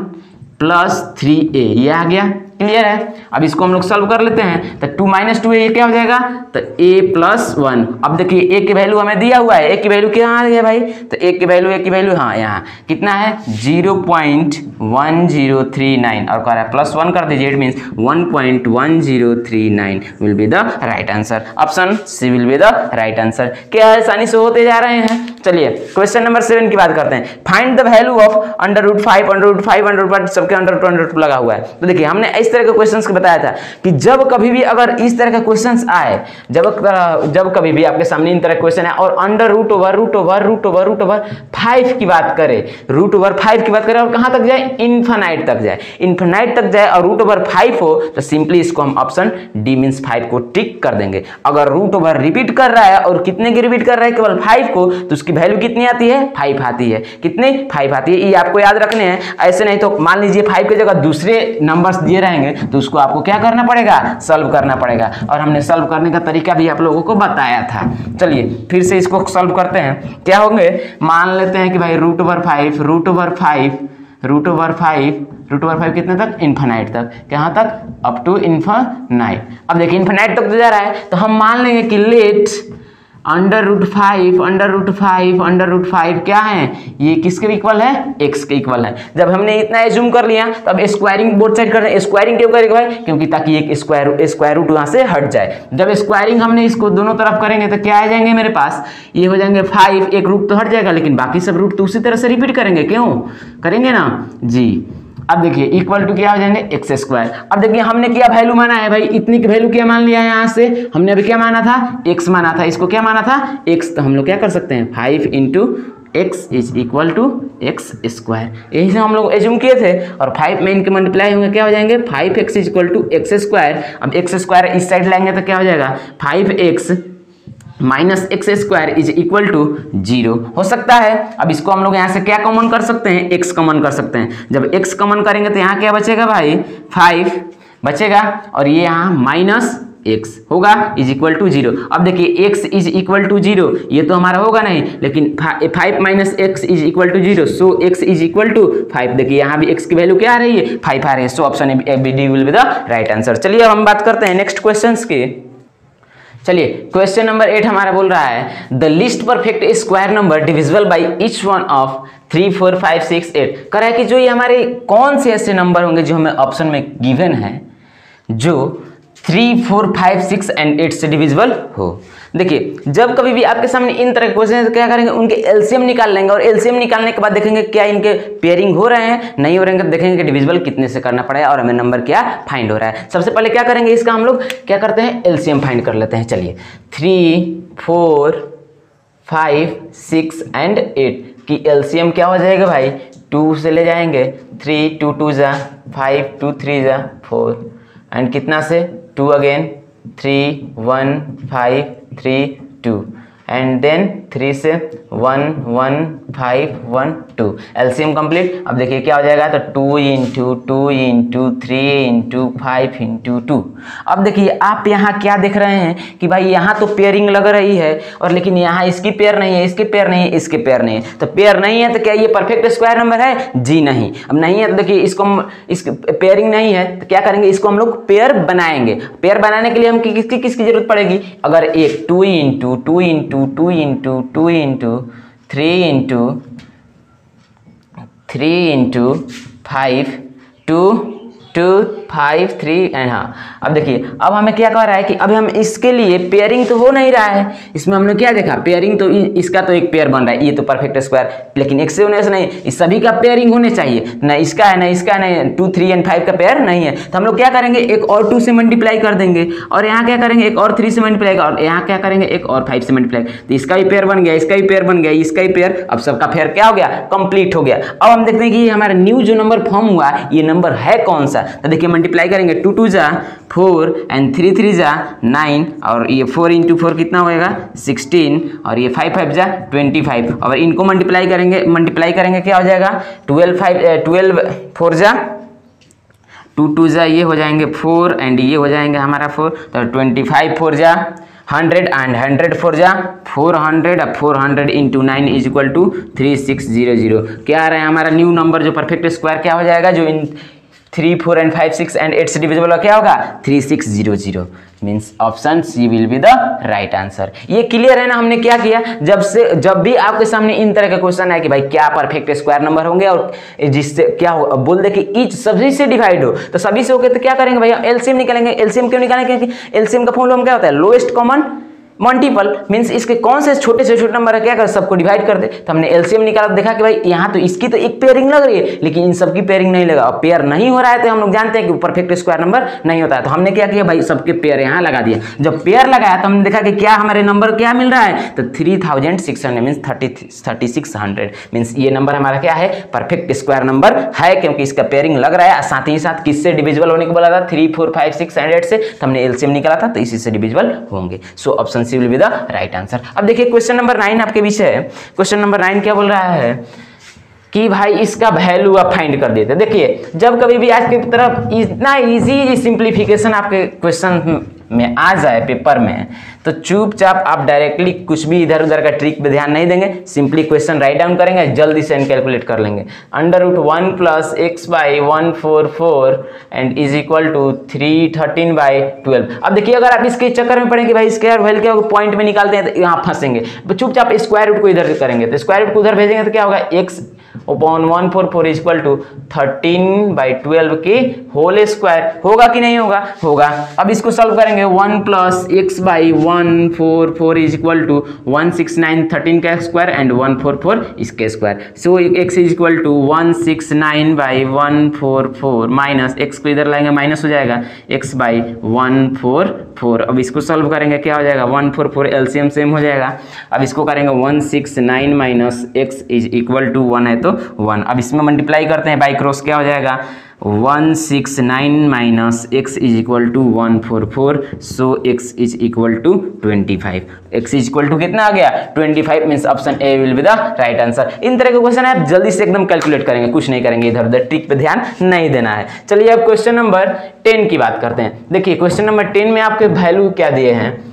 + 3a, ये आ गया। क्लियर है। अब इसको हम लोग सॉल्व कर लेते हैं, तो 2 - 2a ये क्या हो जाएगा, तो a + 1। अब देखिए a की वैल्यू हमें दिया हुआ है, a की वैल्यू क्या आ गया भाई, तो a की वैल्यू हाँ यहाँ कितना है 0.1039 और कह रहा है +1 कर दीजिए, it means 1.1039 will be the right answer. Option C will be the right answer. क्या आसानी से होते जा रहे हैं। चलिए क्वेश्चन नंबर 7 की बात करते हैं। फाइंड द वैल्यू ऑफ √5 √5 सबके √2 लगा हुआ है। तो देखिए हमने इस तरह के क्वेश्चंस को बताया था कि जब कभी भी अगर इस तरह के क्वेश्चंस आए, जब कभी भी आपके सामने इन तरह क्वेश्चन है और √5 की बात करें, √5 की बात करें और कहां तक जाए, इनफाइनाइट तक जाए, इनफाइनाइट तक जाए और √5 हो तो सिंपली इसको हम ऑप्शन डी मींस 5 को टिक कर देंगे। अगर √ रिपीट कर रहा है और कितने की रिपीट कर रहा है, केवल 5 को, तो उसकी वैल्यू कितनी आती है, 5 आती है। कितनी, 5 आती है। ये आपको याद रखने हैं, ऐसे नहीं तो मान लीजिए 5 की जगह दूसरे नंबर्स दिए रहेंगे तो उसको आपको क्या करना पड़ेगा, सॉल्व करना पड़ेगा। और हमने सॉल्व करने का तरीका भी आप लोगों को बताया था। चलिए फिर से इसको सॉल्व करते हैं। क्या होंगे, मान लेते हैं कि भाई √5 कितने तक, इनफाइनाइट तक। कहाँ तक, अप टू इनफाइनाइट। अब देखिए इनफाइनाइट तक तो जा रहा है, तो हम मान लेंगे कि लेट √5 क्या है, ये किसके इक्वल है, x के इक्वल है। जब हमने इतना एज्यूम कर लिया तो अब स्क्वायरिंग बोथ साइड कर रहे हैं। स्क्वायरिंग क्यों करेंगे भाई, क्योंकि ताकि एक स्क्वायर रूट वहां से हट जाए। जब स्क्वायरिंग हमने इसको दोनों तरफ करेंगे तो क्या आ जाएंगे मेरे पास, ये हो जाएंगे 5, एक रूट तो हट जाएगा लेकिन बाकी सब रूट तो उसी तरह से रिपीट करेंगे, क्यों करेंगे ना जी। अब देखिए इक्वल टू क्या हो जाएंगे, x²। अब देखिए हमने क्या वैल्यू माना है भाई, इतनी की वैल्यू क्या मान लिया है, यहाँ से हमने अभी क्या माना था, x माना था, इसको क्या माना था, x। तो हम लोग क्या कर सकते हैं, 5 × x = x²। यही से हम लोग एज्यूम किए थे और 5 में इनके मल्टीप्लाई होंगे, क्या हो जाएंगे, 5x = x²। अब x² इस साइड लाएंगे तो क्या हो जाएगा, 5x - x² = 0 हो सकता है। अब इसको हम लोग यहाँ से क्या कॉमन कर सकते हैं, x कॉमन कर सकते हैं। जब x कॉमन करेंगे तो यहाँ क्या बचेगा भाई, 5 बचेगा और ये यहाँ -x होगा = 0। अब देखिए x = 0, ये तो हमारा होगा नहीं, लेकिन 5 - x = 0, सो x = 5। देखिए यहाँ भी x की वैल्यू क्या आ रही है, 5 आ रही है। So option A B D will be the right answer. चलिए अब हम बात करते हैं नेक्स्ट क्वेश्चंस की। चलिए क्वेश्चन नंबर 8 हमारा बोल रहा है the list perfect square number divisible by each one of 3 4 5 6 8। कह रहा है कि जो ये हमारे कौन से ऐसे नंबर होंगे जो हमें ऑप्शन में गिवन है, जो 3 4 5 6 एंड 8 से डिविजिबल हो। देखिए जब कभी भी आपके सामने इन तरह के क्वेश्चन है तो क्या करेंगे, उनके एलसीएम निकाल लेंगे और एलसीएम निकालने के बाद देखेंगे क्या इनके पेयरिंग हो रहे हैं, नहीं हो रहे हैं, तो देखेंगे कि डिविजिबल कितने से करना पड़ेगा और हमें नंबर क्या फाइंड हो रहा है। सबसे पहले क्या करेंगे, इसका हम लोग क्या करते हैं, एलसीएम फाइंड कर लेते हैं। चलिए 3 4 5 6 एंड 8 की एलसीएम क्या हो जाएगा भाई, 2 से ले जाएंगे, 3 2 2 जा 5 2 3 जा 4 एंड कितना से 2 अगेन 3 1 5 3 2 एंड देन 3 से 1 1 5 1 2 एलसीएम कंप्लीट। अब देखिए क्या हो जाएगा, तो 2 × 2 × 3 × 5 × 2। अब देखिए आप यहाँ क्या देख रहे हैं कि भाई यहाँ तो पेयरिंग लग रही है और लेकिन यहाँ इसकी पेयर नहीं है, इसके पेयर नहीं है, इसके पेयर नहीं है। तो पेयर नहीं है तो क्या ये परफेक्ट स्क्वायर नंबर है, जी नहीं। अब नहीं है तो देखिए इसको हम इस पेयरिंग नहीं है तो क्या करेंगे, इसको हम लोग पेयर बनाएंगे। पेयर बनाने के लिए हम किसकी जरूरत पड़ेगी, अगर एक 2 × 2 × 2 × 2 × 2 × 3 × 3 × 5 2 2 5 3 एंड हाँ। अब देखिए अब हमें क्या कह रहा है कि अभी हम इसके लिए पेयरिंग तो हो नहीं रहा है, इसमें हमने क्या देखा, पेयरिंग तो इसका तो एक पेयर बन रहा है, ये तो परफेक्ट स्क्वायर, लेकिन एक से होने से नहीं, इस सभी का पेयरिंग होने चाहिए, ना इसका है ना इसका है, ना 2 3 एंड 5 का पेयर नहीं है। तो हम लोग क्या करेंगे, एक और 2 से मल्टीप्लाई कर देंगे और यहाँ क्या करेंगे, एक और 3 से मल्टीप्लाई और यहाँ क्या करेंगे, एक और 5 से मल्टीप्लाई। तो इसका भी पेयर बन गया, इसका भी पेयर बन गया, इसका भी पेयर, अब सबका पेयर क्या हो गया, कंप्लीट हो गया। अब हम देखते हैं कि ये हमारा न्यू जो नंबर फॉर्म हुआ ये नंबर है कौन सा, तो देखिए मल्टीप्लाई करेंगे 2 2 जा 4 एंड 3 3 जा 9 और ये 4 इंटू 4 कितना होएगा 16 और ये 5 5 जा 25 और इनको मल्टीप्लाई करेंगे क्या हो जाएगा 12 4 जा 2 2 जा ये हो जाएंगे 4 एंड ये हो जाएंगे हमारा 4 तो 25 4 जा 100 एंड 100 4 जा 400 अब 400 इंटू 9 इज इक्वल टू 3600 क्या आ रहा है हमारा न्यू नंबर जो परफेक्ट स्क्वायर क्या हो जाएगा जो इन 3 4 एंड 5 6 एंड 8 से डिविजिबल क्या होगा 3600 means option C will be the right answer. ये क्लियर है ना। हमने क्या किया जब भी आपके सामने इन तरह का क्वेश्चन है कि भाई क्या परफेक्ट स्क्वायर नंबर होंगे और जिससे क्या हो बोल दे कि ईच सभी से डिवाइड हो तो सभी से होके तो क्या करेंगे भैया एलसीएम निकालेंगे। एलसीएम क्यों निकालेंगे क्योंकि एलसीएम का फॉर्मूला क्या होता है लोएस्ट कॉमन मल्टीपल मीन्स इसके कौन से छोटे से छोटे नंबर है क्या कर सबको डिवाइड कर दे। तो हमने एलसीएम निकाला देखा कि भाई यहाँ तो इसकी तो एक पेयरिंग लग रही है लेकिन इन सबकी पेयरिंग नहीं लगा और पेयर नहीं हो रहा है तो हम लोग जानते हैं कि परफेक्ट स्क्वायर नंबर नहीं होता है। तो हमने क्या किया भाई सबके पेयर यहाँ लगा दिया। जब पेयर लगाया तो हमने देखा कि क्या हमारे नंबर क्या मिल रहा है तो 3600 मीन्स 3600 मीन्स ये नंबर हमारा क्या है परफेक्ट स्क्वायर नंबर है क्योंकि इसका पेयरिंग लग रहा है। साथ ही साथ किससे डिविजिबल होने को बोला था 3 4 5 6 एंड 8 से तो हमने एलसीएम निकाला था तो इसी से डिविजिबल होंगे। So option C will be the right answer. अब देखिए क्वेश्चन नंबर 9 आपके पीछे है। क्वेश्चन नंबर 9 क्या बोल रहा है कि भाई इसका वैल्यू आप फाइंड कर देते। देखिए जब कभी भी आज की तरफ इतना इजी सिंप्लीफिकेशन आपके क्वेश्चन में आ जाए पेपर में तो चुपचाप आप डायरेक्टली कुछ भी इधर उधर का ट्रिक पे ध्यान नहीं देंगे सिंपली क्वेश्चन राइट डाउन करेंगे जल्दी से कैलकुलेट कर लेंगे। √1 plus x by 144 and is equal to 313 by 12। अब देखिए अगर आप इसके चक्कर में पड़े कि भाई स्क्वायर वैल्यू क्या पॉइंट में निकालते हैं तो यहाँ फंसेंगे। चुपचाप स्क्वायर रूट को इधर करेंगे तो स्क्वायर रूट को उधर भेजेंगे तो क्या होगा x upon 144 is equal to 13 by 12 के होल स्क्वायर होगा कि नहीं होगा होगा। अब इसको सॉल्व करेंगे 1 plus x by 144 is equal to 169 13 का स्क्वायर एंड 144 इसके square. So x is equal to 169 by 144 minus x को इधर लाएंगे माइनस हो जाएगा x बाई 144। अब इसको सॉल्व करेंगे क्या हो जाएगा 144 एलसीएम सेम हो जाएगा। अब इसको करेंगे 169 minus x is equal to 1 है तो 1। अब इसमें मल्टीप्लाई करते हैं बाई क्रॉस क्या हो जाएगा 169 minus x is equal to 144 so x is equal to 25। x is equal to कितना आ गया 25 means option A will be the right answer. इन तरह के क्वेश्चन आप जल्दी से एकदम कैलकुलेट करेंगे कुछ नहीं करेंगे इधर उधर ट्रिक पे ध्यान नहीं देना है। चलिए अब क्वेश्चन नंबर 10 की बात करते हैं। देखिए क्वेश्चन नंबर 10 में आपके वैल्यू क्या दिए हैं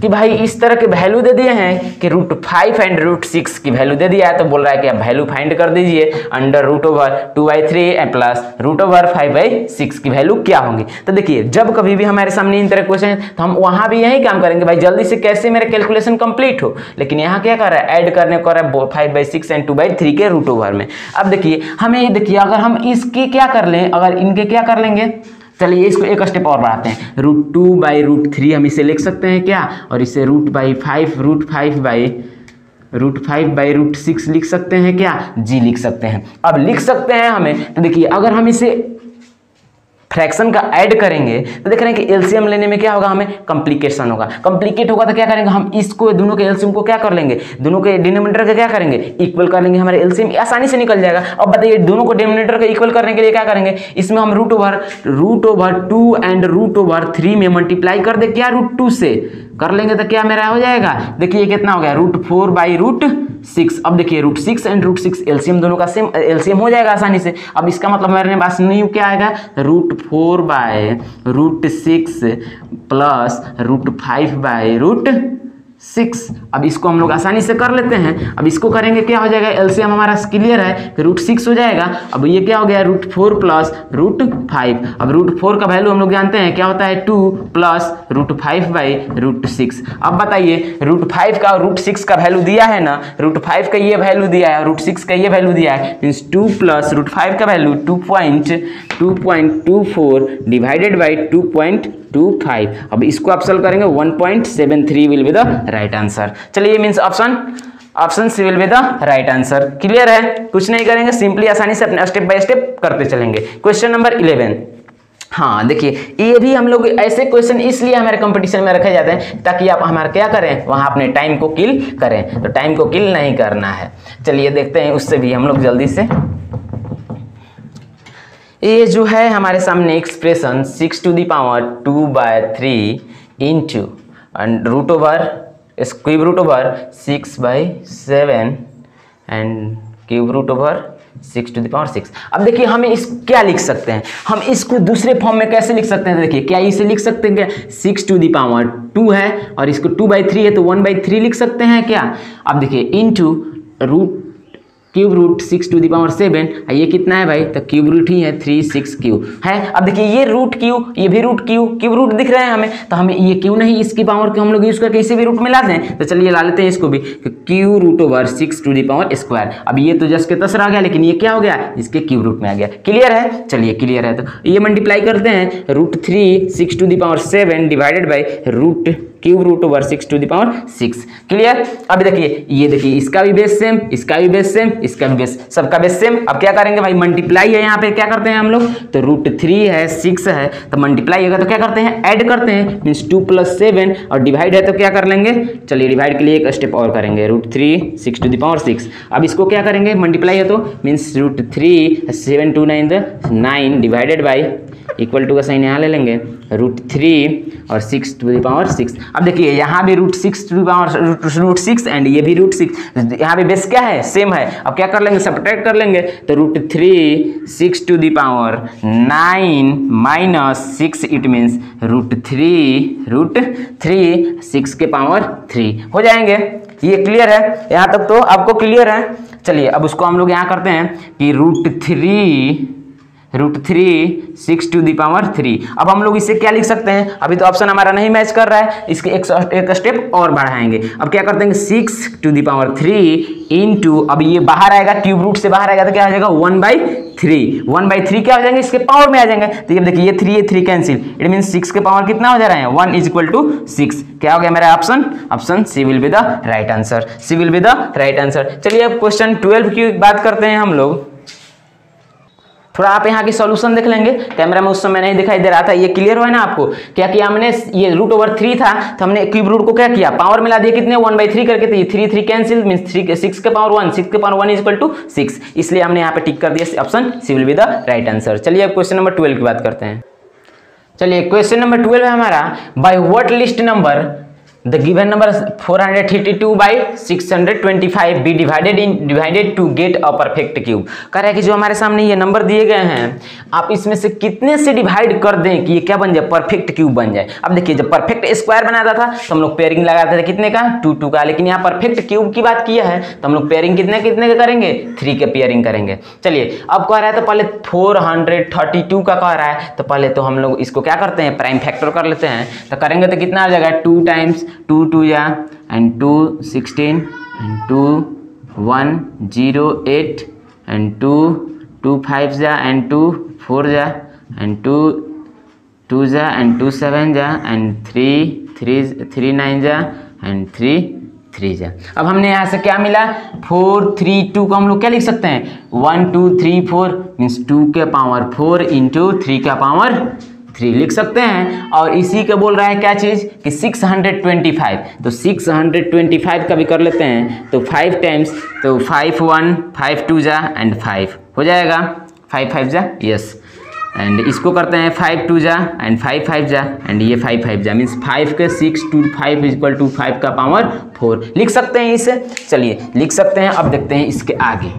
कि भाई इस तरह के वैल्यू दे दिए हैं कि √5 एंड √6 की वैल्यू दे दिया है तो बोल रहा है कि आप वैल्यू फाइंड कर दीजिए √2/3 एंड प्लस √5/6 की वैल्यू क्या होंगी। तो देखिए जब कभी भी हमारे सामने इन तरह क्वेश्चन है तो हम वहां भी यही काम करेंगे भाई जल्दी से कैसे मेरा कैलकुलेशन कंप्लीट हो। लेकिन यहाँ क्या कर रहा है ऐड करने को रहा है 5/6 एंड 2/3 के √ओवर में। अब देखिए हमें ये देखिए अगर हम इसके क्या कर लें अगर इनके क्या कर लेंगे चलिए इसको एक स्टेप और बढ़ाते हैं √2/√3 हम इसे लिख सकते हैं क्या और इसे √5/√6 लिख सकते हैं क्या जी लिख सकते हैं। अब लिख सकते हैं हमें तो देखिए अगर हम इसे फ्रैक्शन का ऐड करेंगे तो देख रहे हैं कि एलसीएम लेने में क्या होगा हमें कॉम्प्लिकेशन होगा। कॉम्प्लिकेट होगा तो क्या करेंगे हम इसको दोनों के एलसीएम को क्या कर लेंगे दोनों के डिनोमिनेटर का क्या करेंगे इक्वल कर लेंगे हमारे एलसीएम आसानी से निकल जाएगा। अब बताइए दोनों को डिनोमिनेटर का इक्वल करने के लिए क्या करेंगे इसमें हम √2 एंड √3 में मल्टीप्लाई कर दे क्या √2 से कर लेंगे तो क्या मेरा हो जाएगा देखिए कितना हो गया √4/√6। अब देखिए √6 एंड √6 एलसीएम दोनों का सेम एलसीएम हो जाएगा आसानी से। अब इसका मतलब मेरे पास न्यू क्या आएगा √4/√6 प्लस √5/√6। अब इसको हम लोग आसानी से कर लेते हैं। अब इसको करेंगे क्या हो जाएगा एलसीएम हमारा क्लियर है √6 हो जाएगा। अब ये क्या हो गया √4 प्लस √5। अब √4 का वैल्यू हम लोग जानते हैं क्या होता है 2 प्लस √5/√6। अब बताइए √5 का √6 का वैल्यू दिया है ना √5 का ये वैल्यू दिया है √6 का ये वैल्यू दिया है मीन्स 2 प्लस √5 का वैल्यू 2.24 डिवाइडेड बाई 2.25। अब इसको आप सॉल्व करेंगे 1.73 will be the right answer. चलिए means option C will be the right answer. Clear है कुछ नहीं करेंगे सिंपली आसानी से अपने स्टेप बाय स्टेप करते चलेंगे। क्वेश्चन नंबर 11 हाँ देखिए ये भी हम लोग ऐसे क्वेश्चन इसलिए हमारे कंपटीशन में रखे जाते हैं ताकि आप हमारे क्या करें वहां अपने टाइम को किल करें। तो टाइम को किल नहीं करना है। चलिए देखते हैं उससे भी हम लोग जल्दी से ये जो है हमारे सामने expression 6⁻² into root over cube root over 6/7 and cube root over 6⁻6। अब देखिए हमें इस क्या लिख सकते हैं, हम इसको दूसरे फॉर्म में कैसे लिख सकते हैं। देखिए क्या इसे लिख सकते हैं क्या, 6⁻² है और इसको 2/3 है तो 1/3 लिख सकते हैं क्या। अब देखिए इंटू क्यूब रूट 6⁻7, ये कितना है भाई, तो क्यूब रूट ही है 3 6 क्यूब है। अब देखिए ये रूट क्यू, ये भी रूट क्यूब रूट दिख रहे हैं हमें, तो हमें ये क्यों नहीं इसकी पावर के हम लोग यूज करके इसे भी रूट में ला दें। तो चलिए ला लेते हैं इसको भी, क्यू रूट ओवर 6²। अब ये तो जस्ट के तस रह गया, लेकिन ये क्या हो गया, इसके क्यूब रूट में आ गया। क्लियर है, चलिए क्लियर है। तो ये मल्टीप्लाई करते हैं √3 6⁻7 divided by cube root over 6⁻6। Clear. अब देखिए ये देखिए इसका भी बेस सेम, इसका भी बेस सेम, इसका भी बेस, सबका बेस सेम। अब क्या करेंगे भाई, मल्टीप्लाई है, यहाँ पे क्या करते हैं हम लोग, तो √3 है 6 है तो मल्टीप्लाई होगा तो क्या करते हैं, ऐड करते हैं, मीन्स 2 + 7 और डिवाइड है तो क्या कर लेंगे, चलिए डिवाइड के लिए एक स्टेप और करेंगे, √3 6⁻6। अब इसको क्या करेंगे, मल्टीप्लाई है तो means √3 7 2 9 divided by equal to का साइन यहाँ ले लेंगे, √3 और 6⁻6। अब देखिए यहाँ भी √6 एंड ये भी √6, यहाँ भी बेस क्या है, सेम है। अब क्या कर लेंगे, सब्ट्रैक्ट कर लेंगे, तो √3 6⁻9 माइनस 6 इट मीन्स √3 6 के पावर 3 हो जाएंगे। ये क्लियर है, यहाँ तक तो आपको क्लियर है। चलिए अब उसको हम लोग यहाँ करते हैं कि √3 6⁻3। अब हम लोग इसे क्या लिख सकते हैं, अभी तो ऑप्शन हमारा नहीं मैच कर रहा है, इसके एक स्टेप और बढ़ाएंगे। अब क्या करते हैं, 6⁻3 इंटू, अब ये बाहर आएगा, क्यूब रूट से बाहर आएगा तो क्या हो जाएगा 1/3 क्या हो जाएंगे, इसके पावर में आ जाएंगे। तो ये देखिए ये 3 कैंसिल, इट मीन 6 के पावर कितना हो जा रहा है, 1 = 6। क्या हो गया मेरा option C will be the right answer, C will be the right answer. चलिए अब क्वेश्चन 12 की बात करते हैं हम लोग। थोड़ा आप यहाँ की सॉल्यूशन देख लेंगे, कैमरा में उस समय नहीं दिखाई दे रहा था। ये क्लियर हुआ है ना आपको, क्या किया हमने, ये √3 था तो हमने क्यूब रूट को क्या किया, पावर मिला दिया, कितने 1/3 करके, तो ये 3 कैंसिल मींस 6 के पावर 1 = 6, इसलिए हमने यहाँ पे टिक कर दिया, option C will be the right answer. चलिए अब क्वेश्चन नंबर 12 की बात करते हैं। चलिए क्वेश्चन नंबर 12 है हमारा, by what least number the given number 432/625 be divided to get a perfect cube। कह रहा है कि जो हमारे सामने ये नंबर दिए गए हैं, आप इसमें से कितने से डिवाइड कर दें कि ये क्या बन जाए, परफेक्ट क्यूब बन जाए। अब देखिए जब परफेक्ट स्क्वायर बनाता था तो हम लोग पेयरिंग लगाते थे कितने का, 2 का, लेकिन यहाँ परफेक्ट क्यूब की बात किया है तो हम लोग पेयरिंग कितने का करेंगे, 3 के पेयरिंग करेंगे। चलिए अब कह रहा है तो पहले 432 का कह रहा है, तो पहले तो हम लोग इसको क्या करते हैं, प्राइम फैक्टर कर लेते हैं। तो करेंगे तो कितना आ जाएगा, 2 × 2 2 या एंड 2 16 एंड 2 1 0 8 एंड 2 2 5 जा एंड 2 4 जा एंड 2 2 जा एंड 2 7 जा एंड 3 9 जा एंड 3 जा। अब हमने यहाँ से क्या मिला, 4 3 2 को हम लोग क्या लिख सकते हैं, 1 2 3 4 मीन्स 2 के पावर 4 इंटू 3 का पावर 3 लिख सकते हैं। और इसी का बोल रहा है क्या चीज़ कि 625, तो 625 का भी कर लेते हैं, तो 5 टाइम्स, तो 5 1 5 2 जा एंड 5 हो जाएगा, 5 5 जा यस, एंड इसको करते हैं 5 2 जा एंड 5 5 जा एंड ये 5 5 जा मीन्स 5 के 6 2 5 = 5 का पावर 4 लिख सकते हैं इसे। चलिए लिख सकते हैं। अब देखते हैं इसके आगे,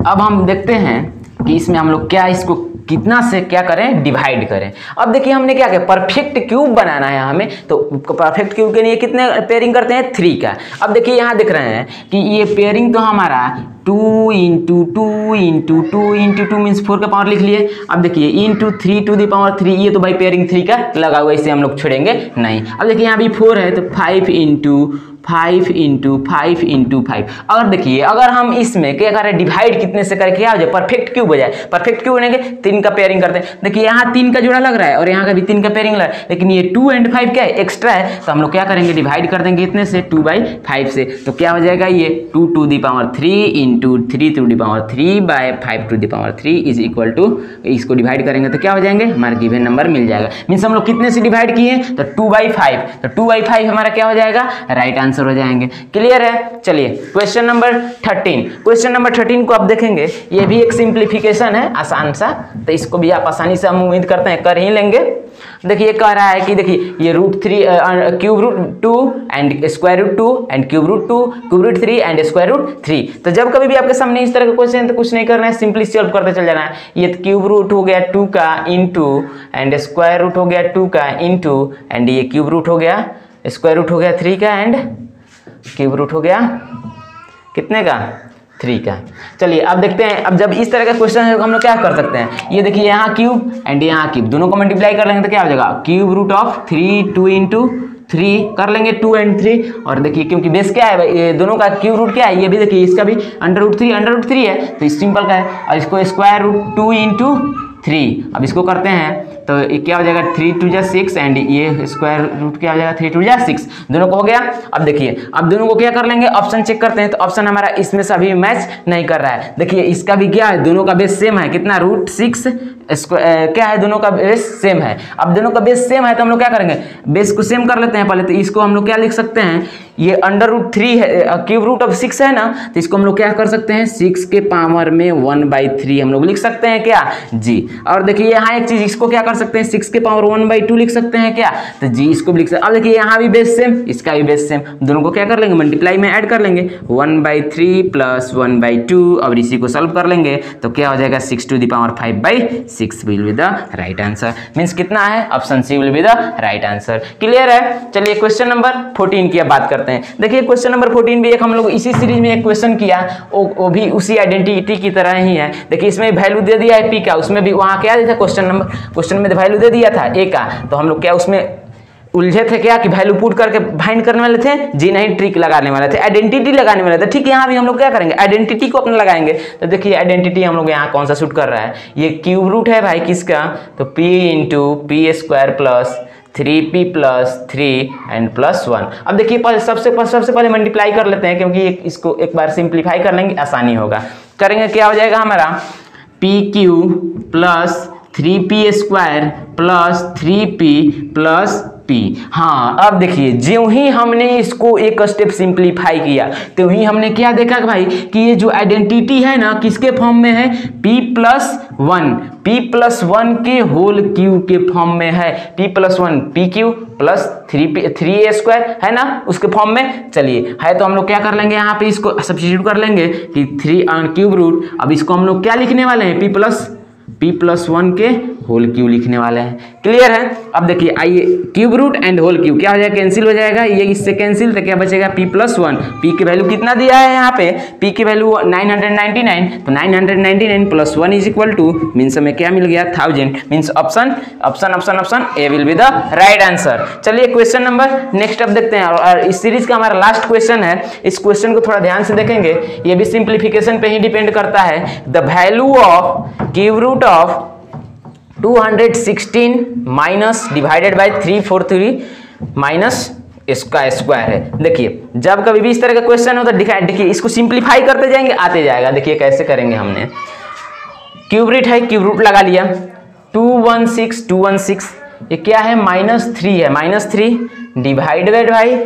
अब हम देखते हैं कि इसमें हम लोग क्या इसको कितना से क्या करें, डिवाइड करें। अब देखिए हमने क्या किया, परफेक्ट क्यूब बनाना है हमें, तो परफेक्ट क्यूब के लिए कितने पेयरिंग करते हैं, 3 का। अब देखिए यहाँ दिख रहे हैं कि ये पेयरिंग तो हमारा 2 × 2 × 2 × 2 मीन्स 4 का पावर लिख लिए। अब देखिए इंटू 3⁻3, ये तो भाई पेयरिंग 3 का लगा हुआ, इसे हम लोग छोड़ेंगे नहीं। अब देखिए यहाँ भी 4 है तो 5 × 5 × 5। अगर देखिए अगर हम इसमें क्या करें, डिवाइड कितने से करके क्या हो जाए, परफेक्ट क्यूब हो जाए। परफेक्ट क्यूब बनेंगे 3 का पेयरिंग करते हैं। देखिए यहाँ 3 का जोड़ा लग रहा है और यहाँ का भी 3 का पेयरिंग लग रहा है, लेकिन ये 2 और 5 क्या है, एक्स्ट्रा है, तो हम लोग क्या करेंगे, डिवाइड कर देंगे इतने से 2/5 से। तो क्या हो जाएगा, ये 2⁻3 इंटू 3⁻3/5⁻3 इज इक्वल टू, इसको डिवाइड करेंगे तो क्या हो जाएंगे, हमारा गिवन नंबर मिल जाएगा। मीन्स हम लोग कितने से डिवाइड किए, तो 2/5, तो 2/5 हमारा क्या हो जाएगा, राइट आंसर आंसर हो जाएंगे। क्लियर है? चलिए क्वेश्चन नंबर 13, क्वेश्चन नंबर 13 को आप देखेंगे, ये भी एक सिंप्लीफिकेशन है आसान सा, तो इसको भी आप आसानी से हम उम्मीद करते हैं कर ही लेंगे। देखिए कह रहा है कि देखिए ये √3 cube root 2 and square root 2 and cube root 2 cube root 3 and square root 3। तो जब कभी भी आपके सामने इस तरह का क्वेश्चन है तो कुछ नहीं करना है, सिंपली सॉल्व करते चल जाना है। ये क्यूब रूट हो गया 2 का इंटू एंड स्क्वायर रूट हो गया 2 का इंटू एंड ये क्यूब रूट हो गया स्क्वायर रूट हो गया 3 का एंड क्यूब रूट हो गया कितने का 3 का। चलिए अब देखते हैं, अब जब इस तरह का क्वेश्चन है तो हम लोग क्या कर सकते हैं, ये देखिए यहाँ क्यूब एंड यहाँ क्यूब दोनों को मल्टीप्लाई कर लेंगे तो क्या हो जाएगा क्यूब रूट ऑफ 3 2 इंटू 3 कर लेंगे 2 एंड 3। और देखिए क्योंकि बेस क्या है ये दोनों का क्यूब रूट क्या है, ये भी देखिए इसका भी √3 है तो इस सिंपल का है, और इसको स्क्वायर रूट 2 इंटू 3। अब इसको करते हैं तो ये क्या हो जाएगा 3 2 जा 6 एंड ये स्क्वायर रूट क्या हो जाएगा 3 2 जा 6, दोनों को हो गया। अब देखिए अब दोनों को क्या कर लेंगे, ऑप्शन चेक करते हैं तो ऑप्शन हमारा इसमें से अभी मैच नहीं कर रहा है। देखिए इसका भी क्या है, दोनों का बेस सेम है, कितना √6 क्या है, दोनों का बेस सेम है। अब दोनों का बेस सेम है तो हम लोग क्या करेंगे, बेस को सेम कर लेते हैं पहले। तो इसको हम लोग क्या लिख सकते हैं, ये √3 है, क्यूब रूट ऑफ 6 है ना, तो इसको हम लोग क्या कर सकते हैं 6 के पावर में 1/3 हम लोग लिख सकते हैं क्या जी। और देखिए यहाँ एक चीज, इसको क्या कर सकते हैं 6 के पावर 1/2 लिख सकते हैं क्या, तो जी इसको भी लिख सकते हैं। अब देखिए यहाँ भी बेस सेम, इसका भी बेस सेम, दोनों को क्या कर लेंगे मल्टीप्लाई में ऐड कर लेंगे 1/3 प्लस 1/2 और इसी को सॉल्व कर लेंगे तो क्या हो जाएगा 6 to the power 5/6 will be the right answer. Means कितना है, option C will be the right answer. Clear है? चलिए क्वेश्चन नंबर 14 की अब बात करते हैं। देखिए क्वेश्चन नंबर 14 भी एक हम लोग इसी सीरीज में एक क्वेश्चन किया, वो भी उसी आइडेंटिटी की तरह ही है। देखिए इसमें वैल्यू दे दिया है पी का, उसमें भी वहाँ क्या दिया था क्वेश्चन में वैल्यू दे दिया था ए का, तो हम लोग क्या उसमें उलझे थे क्या कि वैल्यू पुट करके फाइंड करने वाले थे जी, नहीं ट्रिक लगाने वाले थे, आइडेंटिटी लगाने वाले थे। ठीक है, यहाँ भी हम लोग क्या करेंगे आइडेंटिटी को अपना लगाएंगे। तो देखिए आइडेंटिटी हम लोग यहाँ कौन सा शूट कर रहा है, ये क्यूब रूट है भाई किसका, तो p into p² plus 3p plus 3 and plus 1। अब देखिए सबसे पहले मल्टीप्लाई कर लेते हैं, क्योंकि इसको एक बार सिंप्लीफाई कर लेंगे आसानी होगा। करेंगे क्या हो जाएगा हमारा pq plus 3p² plus 3p plus p। हाँ अब देखिए ज्यों ही हमने इसको एक स्टेप सिंप्लीफाई किया तो ही हमने क्या देखा भाई कि ये जो आइडेंटिटी है ना किसके फॉर्म में है, p+1 के होल क्यूब के फॉर्म में है, p+1 pq प्लस 3a² है ना उसके फॉर्म में। चलिए है तो हम लोग क्या कर लेंगे यहाँ पे इसको सब्स्टिट्यूट कर लेंगे कि 3 क्यूब रूट। अब इसको हम लोग क्या लिखने वाले हैं p+1 के होल क्यूब लिखने वाले हैं। क्लियर है? अब देखिए आइए cube root and whole cube क्या हो जाएगा, कैंसिल हो जाएगा, ये इससे कैंसिल तो क्या बचेगा p+1। p की वैल्यू कितना दिया है यहाँ पे, p की वैल्यू 999, तो 999 plus 1 is equal two means हमें क्या मिल गया 1000। Means option A will be the right answer. चलिए क्वेश्चन नंबर नेक्स्ट अब देखते हैं, और इस सीरीज का हमारा लास्ट क्वेश्चन है। इस क्वेश्चन को थोड़ा ध्यान से देखेंगे, ये भी सिंप्लीफिकेशन पे ही डिपेंड करता है। The value of cube root of 216 minus divided by 343 minus इसका स्क्वायर है। देखिए जब कभी भी इस तरह का क्वेश्चन हो तो देखिए इसको सिंप्लीफाई करते जाएंगे आते जाएगा। देखिए कैसे करेंगे, हमने क्यूब रूट है, क्यूब रूट लगा लिया 216 ये क्या है -3 है, -3 डिवाइडेड बाई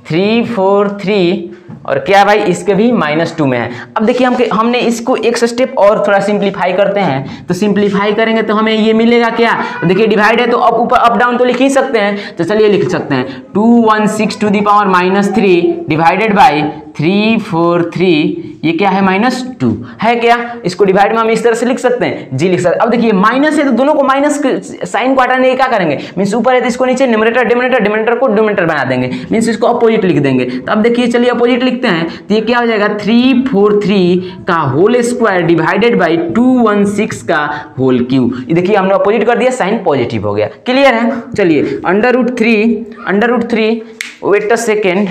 343 और क्या भाई इसके भी -2 में है। अब देखिए हमने इसको एक स्टेप और थोड़ा सिंप्लीफाई करते हैं, तो सिंप्लीफाई करेंगे तो हमें ये मिलेगा क्या, देखिए डिवाइड है तो अब ऊपर अप डाउन तो लिख ही सकते हैं, तो चलिए लिख सकते हैं 216 to the power -3 divided by 343 ये क्या है -2 है क्या। इसको डिवाइड में हम इस तरह से लिख सकते हैं, जी लिख सकते हैं। अब देखिए माइनस है तो दोनों को माइनस साइन को हटाने क्या करेंगे, मीन्स ऊपर है तो इसको नीचे न्यूमरेटर डिनोमिनेटर को डिनोमिनेटर बना देंगे, मीन्स इसको अपोजिट लिख देंगे। तो अब देखिए चलिए अपोजिट लिखते हैं, तो ये क्या हो जाएगा 343 का होल स्क्वायर डिवाइडेड बाई 216 का होल क्यूब। ये देखिए हमने अपोजिट कर दिया, साइन पॉजिटिव हो गया। क्लियर है? चलिए √3 wait a second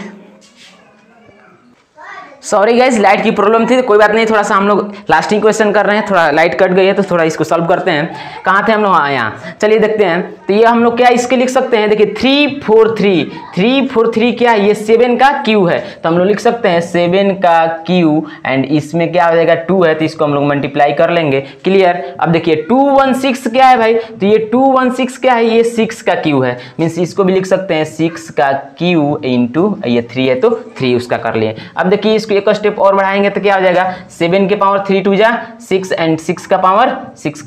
sorry guys, light की प्रॉब्लम थी, तो कोई बात नहीं, थोड़ा सा हम लोग लास्टिंग क्वेश्चन कर रहे हैं, थोड़ा लाइट कट गई है तो थोड़ा इसको सॉल्व करते हैं। कहाँ थे हम लोग? यहाँ, चलिए देखते हैं। तो ये हम लोग क्या इसके लिख सकते हैं, देखिए 343 क्या है, ये 7 का क्यू है, तो हम लोग लिख सकते हैं 7 का क्यू, एंड इसमें क्या हो जाएगा 2 है, तो इसको हम लोग मल्टीप्लाई कर लेंगे। क्लियर। अब देखिए 216 क्या है भाई, तो ये 216 क्या है, ये 6 का क्यू है, मीन्स इसको भी लिख सकते हैं 6 का क्यू इंटू ये 3 है तो 3 उसका कर लिए। अब देखिए इसको एक स्टेप और बढ़ाएंगे तो क्या हो जाएगा, 7 के पावर 3 2 जा 6 एंड 6 का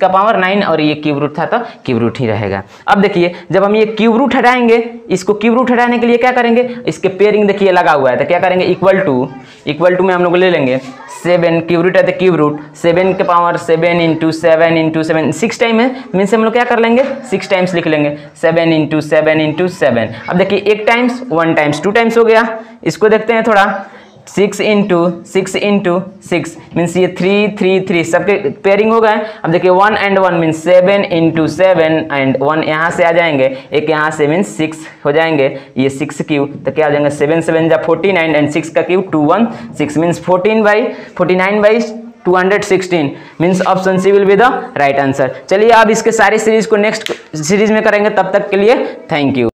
पावर 9, और ये क्यूब रूट था तो क्यूब रूट ही रहेगा। अब देखिए जब हम ये क्यूब रूट हटाएंगे, इसको क्यूब रूट हटाने के लिए क्या करेंगे, इसके पेयरिंग देखिए लगा हुआ है, तो क्या करेंगे, इक्वल टू में हम लोग ले लेंगे 7, क्यूब रूट है तो क्यूब रूट 7 के पावर 7 इंटू 7 6 टाइम है, मीन्स हम लोग क्या कर लेंगे 6 टाइम्स लिख लेंगे, 7 इंटू 7। अब देखिए 1 टाइम्स 1 टाइम्स 2 टाइम्स हो गया। इसको देखते हैं थोड़ा, 6 इंटू 6 मीन्स ये 3 सबके पेयरिंग हो गए। अब देखिए 1 and 1 मीन्स 7 इंटू 7 एंड 1 यहाँ से आ जाएंगे, एक यहाँ से मीन्स 6 हो जाएंगे, ये 6 क्यूब, तो क्या हो जाएंगे 7 7 जा 49 एंड 6 का cube 216 means 49/216 means option C will be the right answer. चलिए अब इसके सारी सीरीज को नेक्स्ट सीरीज में करेंगे, तब तक के लिए थैंक यू।